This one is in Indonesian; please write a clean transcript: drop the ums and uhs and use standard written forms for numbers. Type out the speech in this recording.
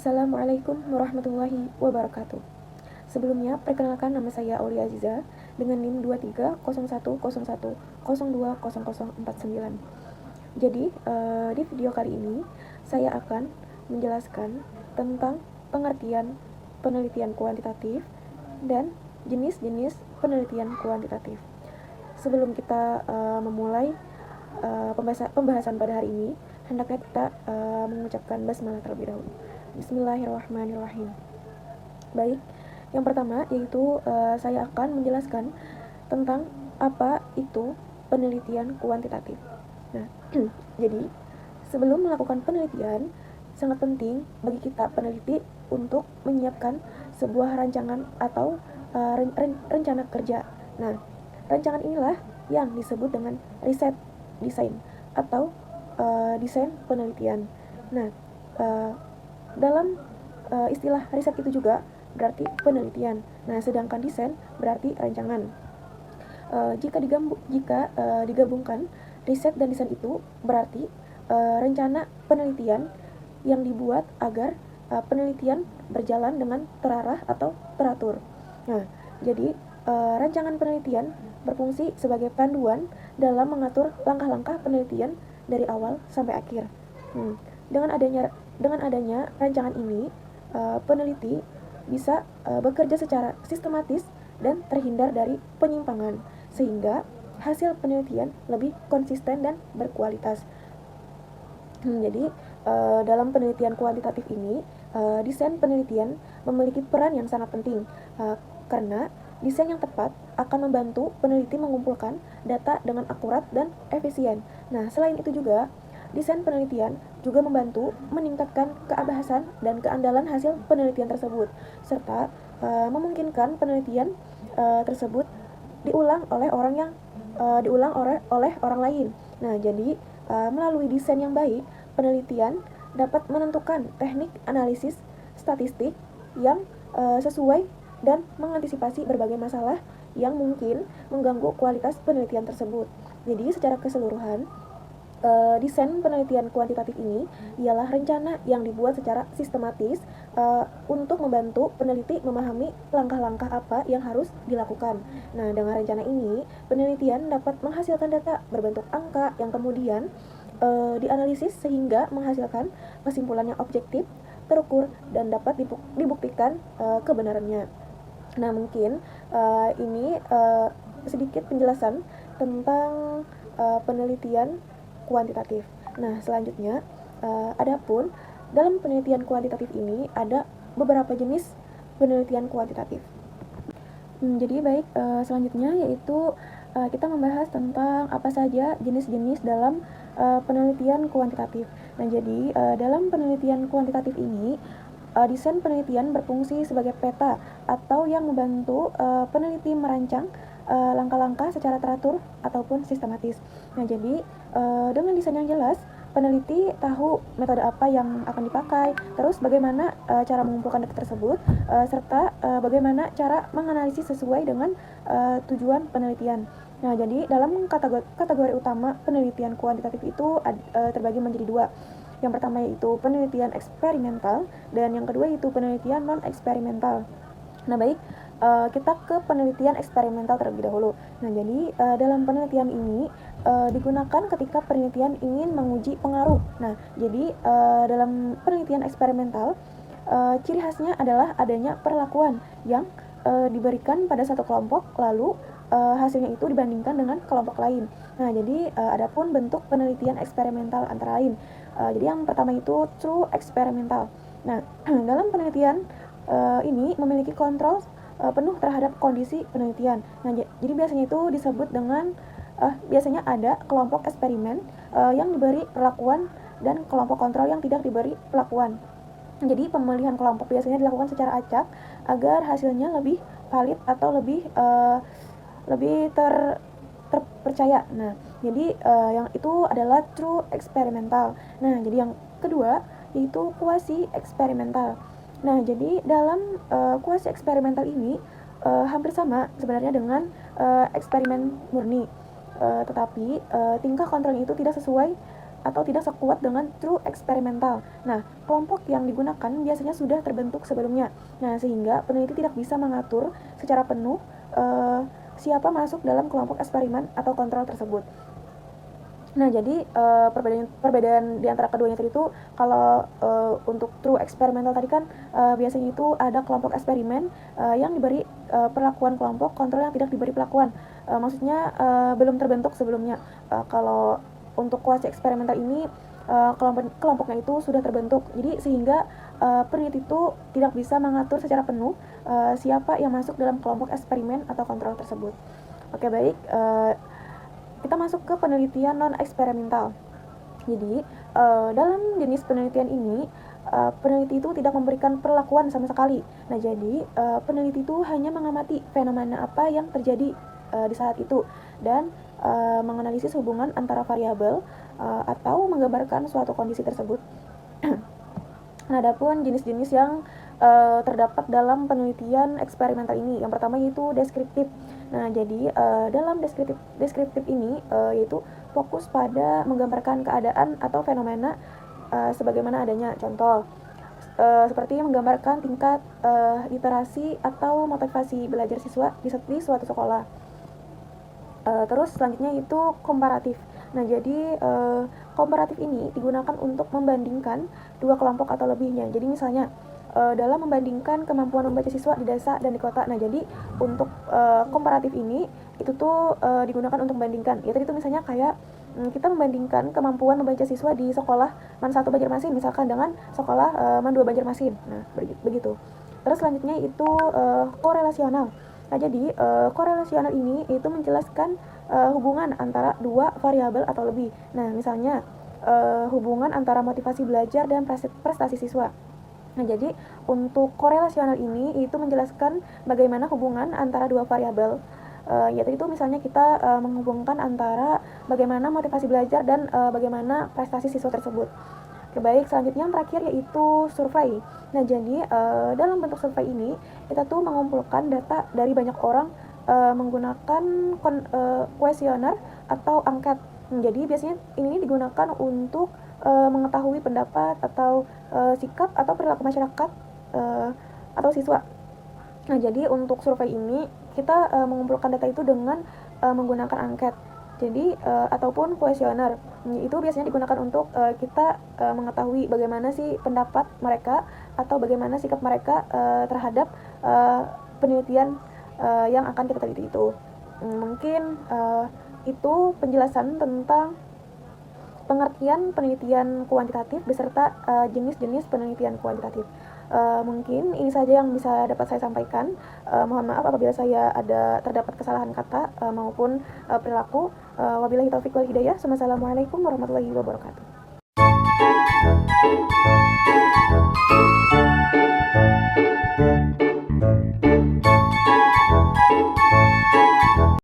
Assalamualaikum warahmatullahi wabarakatuh. Sebelumnya, perkenalkan nama saya Aulia Aziza dengan NIM 230101020049. Jadi, di video kali ini saya akan menjelaskan tentang pengertian penelitian kuantitatif dan jenis-jenis penelitian kuantitatif. Sebelum kita memulai pembahasan pada hari ini, hendaknya kita mengucapkan basmalah terlebih dahulu. Bismillahirrahmanirrahim. Baik, yang pertama yaitu saya akan menjelaskan tentang apa itu penelitian kuantitatif. Nah, jadi sebelum melakukan penelitian, sangat penting bagi kita peneliti untuk menyiapkan sebuah rancangan atau rencana kerja. Nah, rancangan inilah yang disebut dengan riset desain atau desain penelitian. Nah, dalam istilah riset itu juga berarti penelitian. Nah, sedangkan desain berarti rancangan. Jika digabungkan riset dan desain itu berarti rencana penelitian yang dibuat agar penelitian berjalan dengan terarah atau teratur. Nah, jadi rancangan penelitian berfungsi sebagai panduan dalam mengatur langkah-langkah penelitian dari awal sampai akhir. Dengan adanya rancangan ini, peneliti bisa bekerja secara sistematis dan terhindar dari penyimpangan, sehingga hasil penelitian lebih konsisten dan berkualitas. Jadi, dalam penelitian kuantitatif ini, desain penelitian memiliki peran yang sangat penting, karena desain yang tepat akan membantu peneliti mengumpulkan data dengan akurat dan efisien. Nah, selain itu juga, desain penelitian juga membantu meningkatkan keabsahan dan keandalan hasil penelitian tersebut, serta memungkinkan penelitian tersebut diulang oleh orang lain. Nah, jadi melalui desain yang baik, penelitian dapat menentukan teknik analisis statistik yang sesuai dan mengantisipasi berbagai masalah yang mungkin mengganggu kualitas penelitian tersebut. Jadi, secara keseluruhan, desain penelitian kuantitatif ini ialah rencana yang dibuat secara sistematis untuk membantu peneliti memahami langkah-langkah apa yang harus dilakukan. Nah, dengan rencana ini, penelitian dapat menghasilkan data berbentuk angka yang kemudian dianalisis sehingga menghasilkan kesimpulan yang objektif, terukur, dan dapat dibuktikan kebenarannya. Nah, mungkin ini sedikit penjelasan tentang penelitian kuantitatif. Nah, selanjutnya, adapun dalam penelitian kuantitatif ini ada beberapa jenis penelitian kuantitatif. Jadi baik, selanjutnya yaitu kita membahas tentang apa saja jenis-jenis dalam penelitian kuantitatif. Nah, jadi dalam penelitian kuantitatif ini, desain penelitian berfungsi sebagai peta atau yang membantu peneliti merancang langkah-langkah secara teratur ataupun sistematis. Nah, jadi dengan desain yang jelas, peneliti tahu metode apa yang akan dipakai, terus bagaimana cara mengumpulkan data tersebut, serta bagaimana cara menganalisis sesuai dengan tujuan penelitian. Nah, jadi dalam kategori utama penelitian kuantitatif itu terbagi menjadi dua. Yang pertama yaitu penelitian eksperimental, dan yang kedua yaitu penelitian non-eksperimental. Nah, baik, kita ke penelitian eksperimental terlebih dahulu. Nah, jadi dalam penelitian ini digunakan ketika penelitian ingin menguji pengaruh. Nah, jadi dalam penelitian eksperimental, ciri khasnya adalah adanya perlakuan yang diberikan pada satu kelompok, lalu hasilnya itu dibandingkan dengan kelompok lain. Nah, jadi adapun bentuk penelitian eksperimental antara lain. Jadi yang pertama itu true eksperimental. Nah, dalam penelitian ini memiliki kontrol penuh terhadap kondisi penelitian. Nah, jadi biasanya itu disebut dengan biasanya ada kelompok eksperimen yang diberi perlakuan dan kelompok kontrol yang tidak diberi perlakuan. Jadi pemilihan kelompok biasanya dilakukan secara acak agar hasilnya lebih valid atau lebih terpercaya. Nah, jadi yang itu adalah true eksperimental. Nah, jadi yang kedua yaitu quasi eksperimental. Nah, jadi dalam kuasi eksperimental ini hampir sama sebenarnya dengan eksperimen murni, tetapi tingkah kontrolnya itu tidak sesuai atau tidak sekuat dengan true eksperimental. Nah, kelompok yang digunakan biasanya sudah terbentuk sebelumnya. Nah, sehingga peneliti tidak bisa mengatur secara penuh siapa masuk dalam kelompok eksperimen atau kontrol tersebut. Nah, jadi perbedaan di antara keduanya tadi itu, kalau untuk true experimental tadi kan biasanya itu ada kelompok eksperimen yang diberi perlakuan kelompok kontrol yang tidak diberi perlakuan. Maksudnya belum terbentuk sebelumnya. Kalau untuk quasi eksperimental ini kelompoknya itu sudah terbentuk. Jadi sehingga peneliti itu tidak bisa mengatur secara penuh siapa yang masuk dalam kelompok eksperimen atau kontrol tersebut. Oke, baik. Kita masuk ke penelitian non-eksperimental. Jadi, dalam jenis penelitian ini, peneliti itu tidak memberikan perlakuan sama sekali. Nah, jadi peneliti itu hanya mengamati fenomena apa yang terjadi di saat itu dan menganalisis hubungan antara variabel atau menggambarkan suatu kondisi tersebut. Nah, adapun jenis-jenis yang terdapat dalam penelitian eksperimental ini, yang pertama yaitu deskriptif. Nah, jadi dalam deskriptif ini yaitu fokus pada menggambarkan keadaan atau fenomena sebagaimana adanya. Contoh seperti menggambarkan tingkat literasi atau motivasi belajar siswa di suatu sekolah. Terus selanjutnya itu komparatif. Nah, jadi komparatif ini digunakan untuk membandingkan dua kelompok atau lebihnya. Jadi misalnya dalam membandingkan kemampuan membaca siswa di desa dan di kota. Nah, jadi untuk komparatif ini itu tuh digunakan untuk membandingkan. Ya tadi itu misalnya kayak kita membandingkan kemampuan membaca siswa di sekolah MAN 1 Banjarmasin misalkan dengan sekolah MAN 2 Banjarmasin. Nah, begitu. Terus selanjutnya itu korelasional. Nah, jadi korelasional ini itu menjelaskan hubungan antara dua variabel atau lebih. Nah, misalnya hubungan antara motivasi belajar dan prestasi siswa. Nah, jadi untuk korelasional ini itu menjelaskan bagaimana hubungan antara dua variabel. Yaitu itu misalnya kita menghubungkan antara bagaimana motivasi belajar dan bagaimana prestasi siswa tersebut. Oke, baik, selanjutnya yang terakhir yaitu survei. Nah, jadi dalam bentuk survei ini kita tuh mengumpulkan data dari banyak orang menggunakan kuesioner atau angket. Jadi biasanya ini digunakan untuk mengetahui pendapat atau sikap atau perilaku masyarakat atau siswa. Nah, jadi untuk survei ini kita mengumpulkan data itu dengan menggunakan angket. Jadi ataupun kuesioner. Itu biasanya digunakan untuk kita mengetahui bagaimana sih pendapat mereka atau bagaimana sikap mereka terhadap penelitian yang akan kita teliti itu. Mungkin itu penjelasan tentang pengertian penelitian kuantitatif beserta jenis-jenis penelitian kuantitatif. Mungkin ini saja yang bisa dapat saya sampaikan. Mohon maaf apabila saya terdapat kesalahan kata maupun perilaku. Wabillahi taufiq wal hidayah. Wassalamualaikum warahmatullahi wabarakatuh.